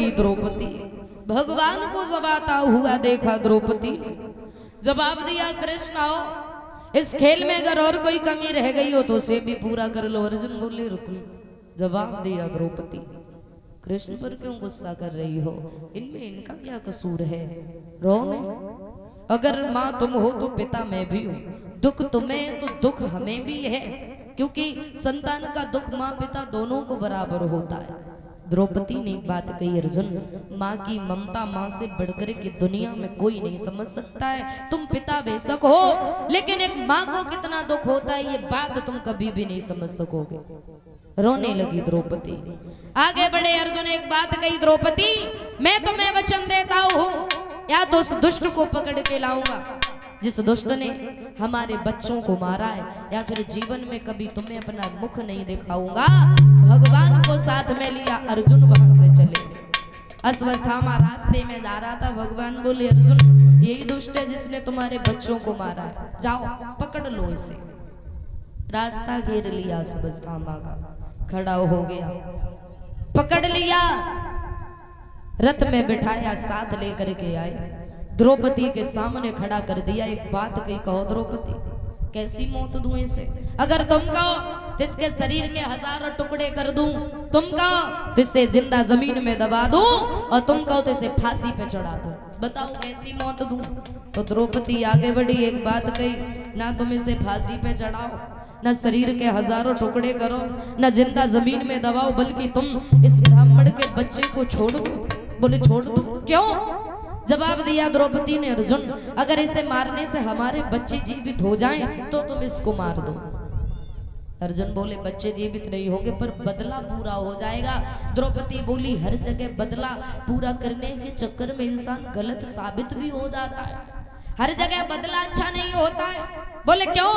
लगी द्रौपदी। भगवान को जब आता हुआ देखा द्रौपदी ने, जवाब दिया कृष्ण आओ, इस खेल में अगर और कोई कमी रह गई हो तो उसे भी पूरा कर लो। अर्जुन बोले रुक। जवाब दिया द्रौपदी, कृष्ण पर क्यों गुस्सा कर रही हो, इनमें इनका क्या कसूर है, रो नहीं। अगर माँ तुम हो तो पिता मैं भी हूँ, दुख तुम्हें तो दुख हमें भी है, क्योंकि संतान का दुख माँ पिता दोनों को बराबर होता है। द्रौपदी ने एक बात कही, अर्जुन माँ की ममता माँ से बढ़कर के दुनिया में कोई नहीं समझ सकता है। तुम पिता बेशक हो, लेकिन एक माँ को कितना दुख होता है ये बात तुम कभी भी नहीं समझ सकोगे। रोने लगी द्रौपदी। आगे बढ़े अर्जुन, एक बात कही द्रौपदी, मैं तुम्हें वचन देता हूँ, या तो उस दुष्ट को पकड़ के लाऊंगा जिस दुष्ट ने हमारे बच्चों को मारा है, या फिर जीवन में कभी तुम्हें अपना मुख नहीं दिखाऊंगा। भगवान को साथ में लिया, अर्जुन वहां से चले। अश्वत्थामा रास्ते में जा रहा था, भगवान बोले अर्जुन यही दुष्ट है जिसने तुम्हारे बच्चों को मारा है, जाओ पकड़ लो इसे। रास्ता घेर लिया अश्वत्थामा का, खड़ा हो गया, पकड़ लिया, रथ में बिठाया, साथ लेकर के आए, द्रौपदी के सामने खड़ा कर दिया। एक बात कही, कहो द्रौपदी कैसी मौत दूं इसे, अगर तुम कहो तो इसके शरीर के 1000 टुकड़े कर दूं, तुम कहो तो इसे जिंदा जमीन में दबा दूं, और तुम कहो तो इसे फांसी पे चढ़ा दूं, बताओ कैसी मौत दूं। तो द्रौपदी आगे बढ़ी, एक बात कही, ना तुम इसे फांसी पे चढ़ाओ, न शरीर के 1000 टुकड़े करो, न जिंदा जमीन में दबाओ, बल्कि तुम इस ब्राह्मण के बच्चे को छोड़ दो। बोले छोड़ दो, क्यों? जवाब दिया द्रौपदी ने, अर्जुन अगर इसे मारने से हमारे बच्चे जीवित हो जाएं तो तुम इसको मार दो। अर्जुन बोले बच्चे जीवित नहीं होंगे पर बदला पूरा हो जाएगा। द्रौपदी बोली हर जगह बदला पूरा करने के चक्कर में इंसान गलत साबित भी हो जाता है, हर जगह बदला अच्छा नहीं होता है। बोले क्यों?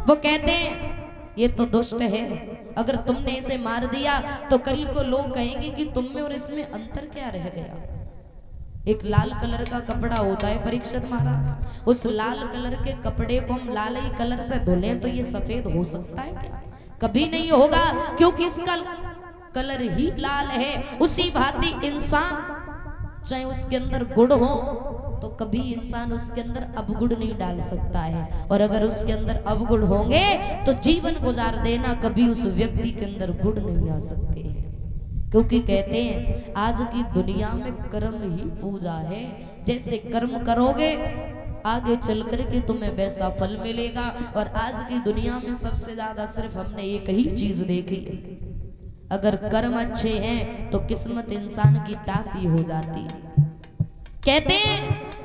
वो कहते हैं ये तो दुष्ट है, अगर तुमने इसे मार दिया तो कल को लोग कहेंगे कि तुम में और इसमें अंतर क्या रह गया। एक लाल कलर का कपड़ा होता है परीक्षित महाराज, उस लाल कलर के कपड़े को हम लाल ही कलर से धुलें तो ये सफेद हो सकता है क्या? कभी नहीं होगा, क्योंकि इसका कलर ही लाल है। उसी भांति इंसान चाहे उसके अंदर गुण हो तो कभी इंसान उसके अंदर अवगुण नहीं डाल सकता है, और अगर उसके अंदर अवगुण होंगे तो जीवन गुजार देना, कभी उस व्यक्ति के अंदर गुण नहीं आ सकते हैं। क्योंकि कहते हैं आज की दुनिया में कर्म ही पूजा है, जैसे कर्म करोगे आगे चल कर के तुम्हें वैसा फल मिलेगा। और आज की दुनिया में सबसे ज्यादा सिर्फ हमने एक ही चीज देखी है, अगर कर्म अच्छे हैं तो किस्मत इंसान की दासी हो जाती है। कहते हैं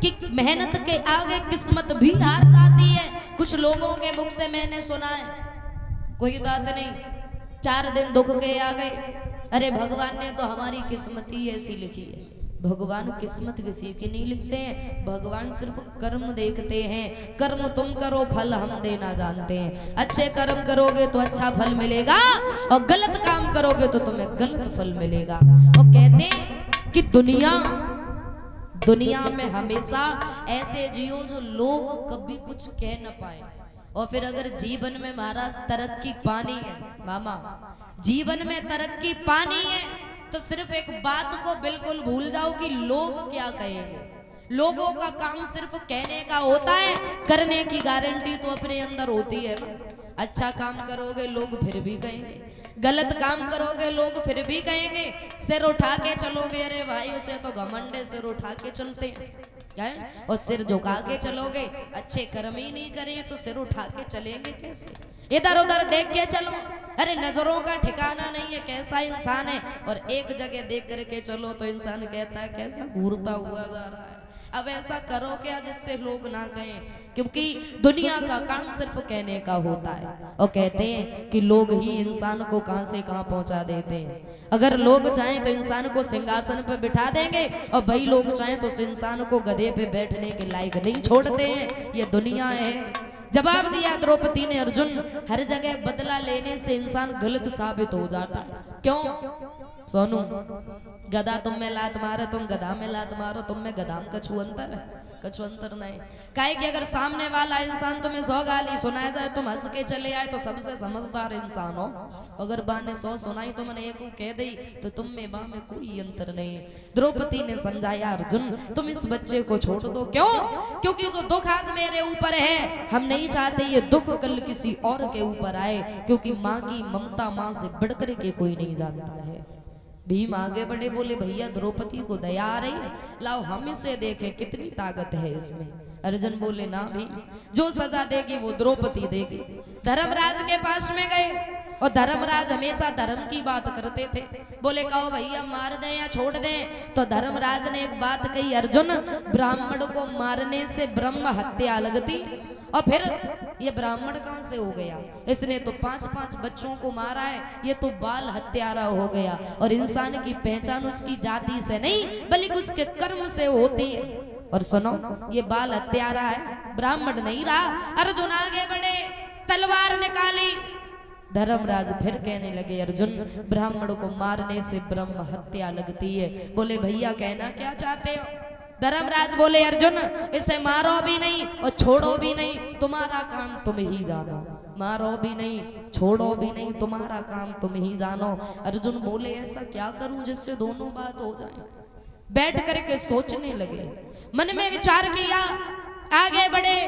कि मेहनत के आगे किस्मत भी हार जाती है। कुछ लोगों के मुख से मैंने सुना है, कोई बात नहीं 4 दिन दुख के आ गए, अरे भगवान ने तो हमारी किस्मत ही ऐसी लिखी है। भगवान किस्मत किसी की नहीं लिखते हैं, भगवान सिर्फ कर्म देखते हैं। कर्म तुम करो फल हम देना जानते हैं। अच्छे कर्म करोगे तो अच्छा फल मिलेगा, और गलत काम करोगे तो तुम्हें गलत फल मिलेगा। और कहते हैं कि दुनिया में हमेशा ऐसे जियो जो लोग कभी कुछ कह न पाए। और फिर अगर जीवन में महाराज तरक्की पानी है, मामा जीवन में तरक्की पानी है, तो सिर्फ एक बात को बिल्कुल भूल जाओ कि लोग क्या कहेंगे। लोगों का काम सिर्फ कहने का होता है, करने की गारंटी तो अपने अंदर होती है ना। अच्छा काम करोगे लोग फिर भी कहेंगे, गलत काम करोगे लोग फिर भी कहेंगे। सिर उठा के चलोगे, अरे भाई उसे तो घमंडे सिर उठा के चलते हैं क्या है? और सिर झुका के चलोगे, अच्छे कर्म ही नहीं करें तो सिर उठा के चलेंगे कैसे? इधर उधर देख के चलो, अरे नजरों का ठिकाना नहीं है कैसा इंसान है। और एक जगह देख करके चलो तो इंसान कहता है कैसा घूरता हुआ जा रहा है। अब ऐसा करो क्या जिससे लोग ना कहें, क्योंकि दुनिया का काम सिर्फ कहने का होता है। और कहते हैं कि लोग ही इंसान को कहां से कहां पहुंचा देते हैं। अगर लोग चाहें तो इंसान को सिंहासन पर बिठा देंगे, और भाई लोग चाहें तो उस इंसान को गधे पे बैठने के लायक नहीं छोड़ते हैं। ये दुनिया है। जवाब दिया द्रौपदी ने, अर्जुन हर जगह बदला लेने से इंसान गलत साबित हो जाता है। क्यों सोनू? गधा तुम में लात मारे, तुम गधा में लात मारो, तुम में गधा में कछु अंतर है? कछु अंतर नहीं। काहे कि अगर सामने वाला इंसान तुम्हें 100 गाली सुनाया जाए, तुम हंस के चले आए तो सबसे समझदार इंसान हो। अगर बा ने 100 सुनाई तो मैंने एक कह दी तो तुम में बा में कोई अंतर नहीं। द्रौपदी ने समझाया, अर्जुन तुम इस बच्चे को छोड़ दो। क्यों? क्योंकि जो दुख आज मेरे ऊपर है, हम नहीं चाहते ये दुख कल किसी और के ऊपर आए, क्योंकि माँ की ममता माँ से बढ़कर के कोई नहीं जानता है। भीम आगे बढ़े, बोले भैया द्रौपदी को दया आ रही है, लाओ हम इसे देखे कितनी ताकत है इसमें। अर्जुन बोले ना भीम, जो सजा देगी वो द्रौपदी देगी। धर्मराज के पास में गए और धर्मराज हमेशा धर्म की बात करते थे। बोले कहो भैया मार दें या छोड़ दें, तो धर्मराज ने एक बात कही, अर्जुन ब्राह्मण को मारने से ब्रह्म हत्या लगती, और फिर ये ब्राह्मण कहां से हो गया? इसने तो 5-5 बच्चों को मारा है, ये तो बाल हत्यारा हो गया। और इंसान की पहचान उसकी जाति से नहीं बल्कि उसके कर्म से होती है। और सुनो, ये बाल हत्यारा है, ब्राह्मण नहीं रहा। अर्जुन आगे बढ़े, तलवार निकाली। धर्मराज फिर कहने लगे, अर्जुन ब्राह्मण को मारने से ब्रह्म हत्या लगती है। बोले भैया कहना क्या चाहते हो? धर्मराज बोले, अर्जुन इसे मारो भी नहीं और छोड़ो भी नहीं, तुम्हारा काम तुम ही जानो। मारो भी नहीं, छोड़ो भी नहीं, तुम्हारा काम तुम ही जानो। अर्जुन बोले ऐसा क्या करूं जिससे दोनों बात हो जाए? बैठ करके सोचने लगे, मन में विचार किया, आगे बढ़े।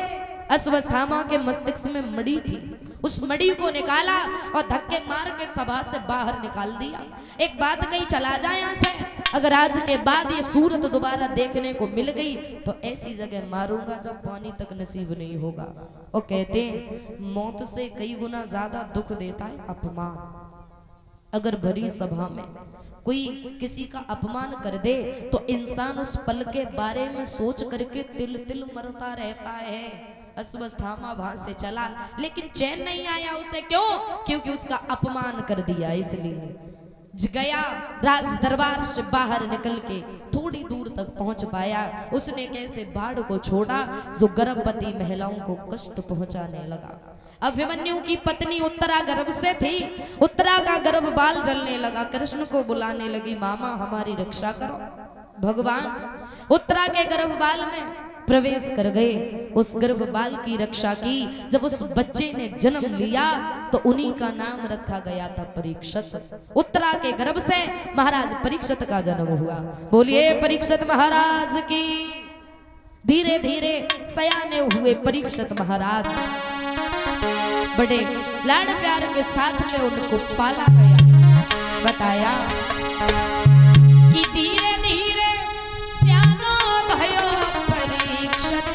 अश्वत्थामा के मस्तिष्क में मड़ी थी, उस मड़ी को निकाला और धक्के मार के सभा से बाहर निकाल दिया। एक बात कही, चला जाए यहाँ से, अगर आज के बाद ये सूरत दोबारा देखने को मिल गई तो ऐसी जगह मारूंगा जब पानी तक नसीब नहीं होगा। और कहते हैं मौत से कई गुना ज्यादा दुख देता है अपमान। अगर भरी सभा में कोई किसी का अपमान कर दे तो इंसान उस पल के बारे में सोच करके तिल तिल मरता रहता है। अश्वत्थामा वहां से चला, लेकिन चैन नहीं आया उसे। क्यों? क्योंकि उसका अपमान कर दिया, इसलिए गया। राज दरबार से बाहर निकल के थोड़ी दूर तक पहुंच पाया। उसने कैसे बाढ़ को छोड़ा जो गर्भवती महिलाओं को कष्ट पहुंचाने लगा। अभिमन्यु की पत्नी उत्तरा गर्भ से थी, उत्तरा का गर्भ बाल जलने लगा। कृष्ण को बुलाने लगी, मामा हमारी रक्षा करो। भगवान उत्तरा के गर्भ बाल में प्रवेश कर गए, उस गर्भ बाल की रक्षा की। जब उस बच्चे ने जन्म लिया तो उन्हीं का नाम रखा गया था परीक्षित। उत्तरा के गर्भ से महाराज परीक्षित का जन्म हुआ। बोलिए परीक्षित महाराज की। धीरे धीरे सयाने हुए परीक्षित महाराज, बड़े लाड़ प्यार के साथ में उनको पाला गया। बताया कि धीरे धीरे सयानो भयो परीक्षित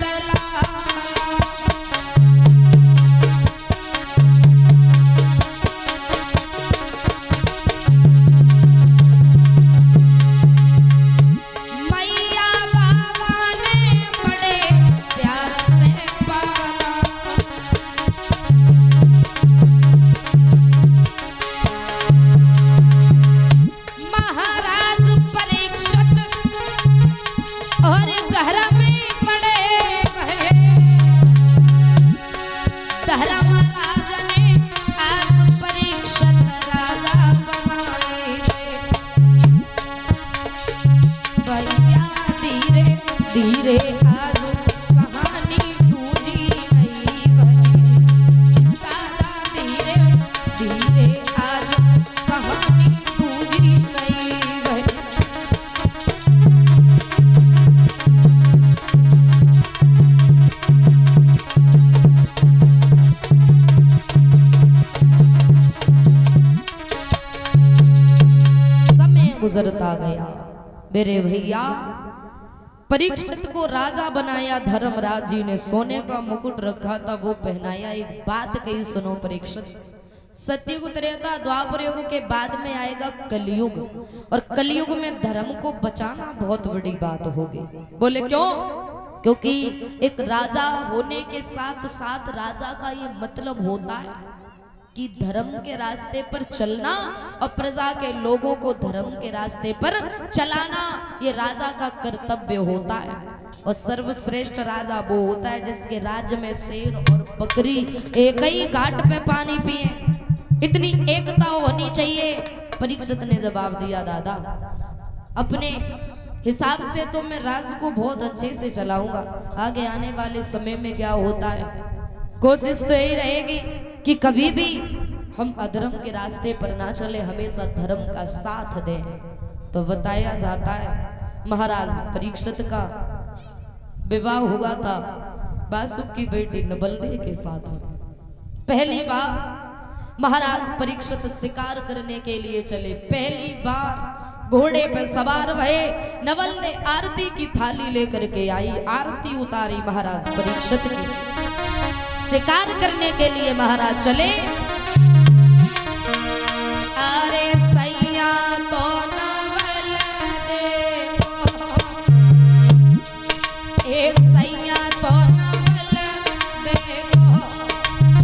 धीरे आजू कहानी दूजी नहीं बनी। दादा धीरे धीरे आजू कहानी दूजी नहीं बनी। समय गुजरता गया मेरे भैया। परीक्षित को राजा बनाया धर्मराज जी ने, सोने का मुकुट रखा था वो पहनाया। एक बात कही सुनो परीक्षित, सतयुग त्रेता द्वापर युग के बाद में आएगा कलयुग, और कलयुग में धर्म को बचाना बहुत बड़ी बात होगी। बोले क्यों? क्योंकि एक राजा होने के साथ साथ राजा का ये मतलब होता है कि धर्म के रास्ते पर चलना और प्रजा के लोगों को धर्म के रास्ते पर चलाना, ये राजा का कर्तव्य होता है। और सर्वश्रेष्ठ राजा वो होता है जिसके राज्य में शेर और बकरी एक ही घाट पे पानी पिए। इतनी एकता होनी चाहिए। परीक्षित ने जवाब दिया, दादा अपने हिसाब से तो मैं राज को बहुत अच्छे से चलाऊंगा। आगे आने वाले समय में क्या होता है, कोशिश तो यही रहेगी कि कभी भी हम अधर्म के रास्ते पर ना चले, हमेशा धर्म का साथ दें। तो बताया जाता है महाराज परीक्षित का विवाह हुआ था बासुक की बेटी नबलदे के साथ में। पहली बार महाराज परीक्षित शिकार करने के लिए चले, पहली बार घोड़े पर सवार भये। नवलदे आरती की थाली लेकर के आई, आरती उतारी महाराज परीक्षित की। शिकार करने के लिए महाराज चले। अरे सैया तो नवलदे को, ए सैया तो नवलदे को,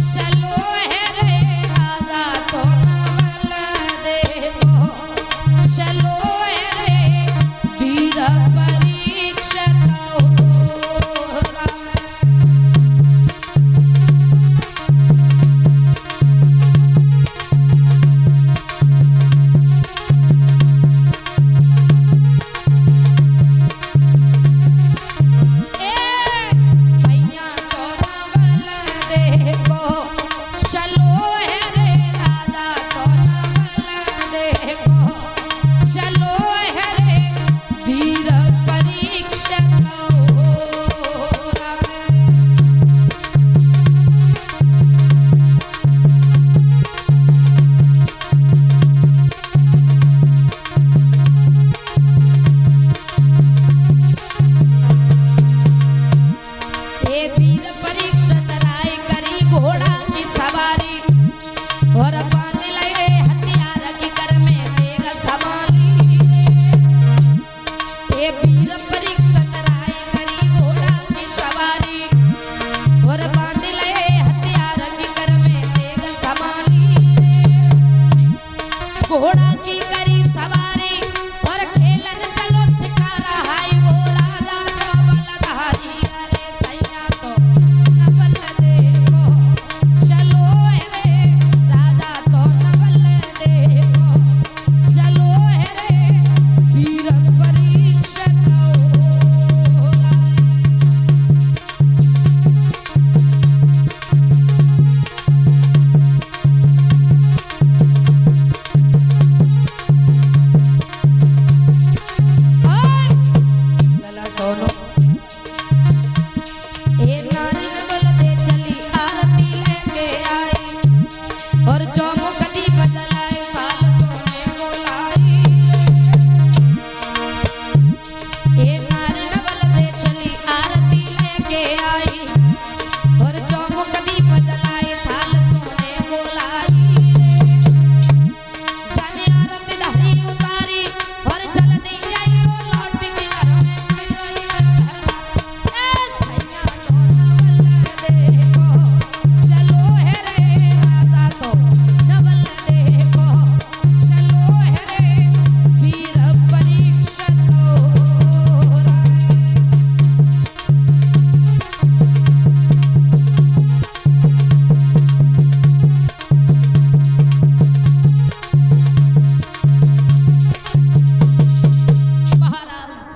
चलो है रे राजा तो नवलदे को, चलो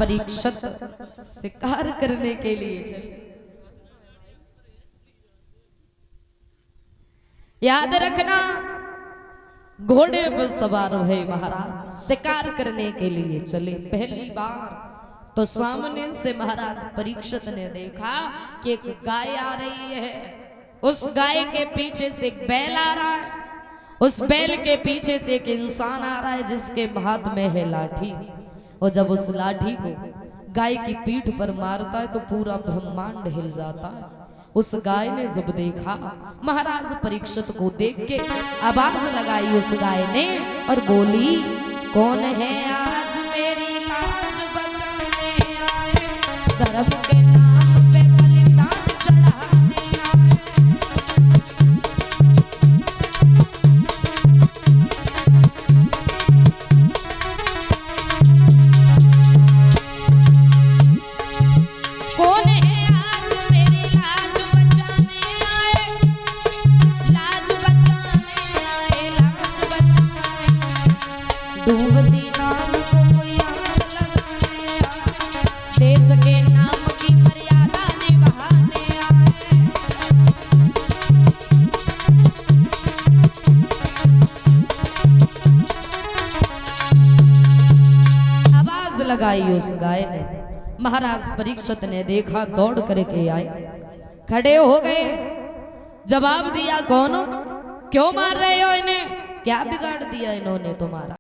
परीक्षित शिकार करने के लिए चले। याद रखना, घोड़े पर सवार हुए महाराज शिकार करने के लिए चले। पहली बार तो सामने से महाराज परीक्षित ने देखा कि एक गाय आ रही है, उस गाय के पीछे से एक बैल आ रहा है, उस बैल के पीछे से एक इंसान आ रहा है जिसके हाथ में है लाठी। और जब उस लाठी को गाय की पीठ पर मारता है तो पूरा ब्रह्मांड हिल जाता है। उस गाय ने जब देखा, महाराज परीक्षित को देख के आवाज लगाई उस गाय ने और बोली, कौन है आज मेरी लाज बचाने आए, धर्म के नाम पे बलिदान चढ़ाने आए। कौन है आज मेरी लाज बचाने आए, लाज बचाने आए, लाज बचाने। डूबती नाव को कोई आग लगाने आए। लगाई उस गाय ने। महाराज परीक्षित ने देखा, दौड़ करके आए, खड़े हो गए, जवाब दिया, कौन हो तुम? क्यों मार रहे हो इन्हें? क्या बिगाड़ दिया इन्होंने तुम्हारा?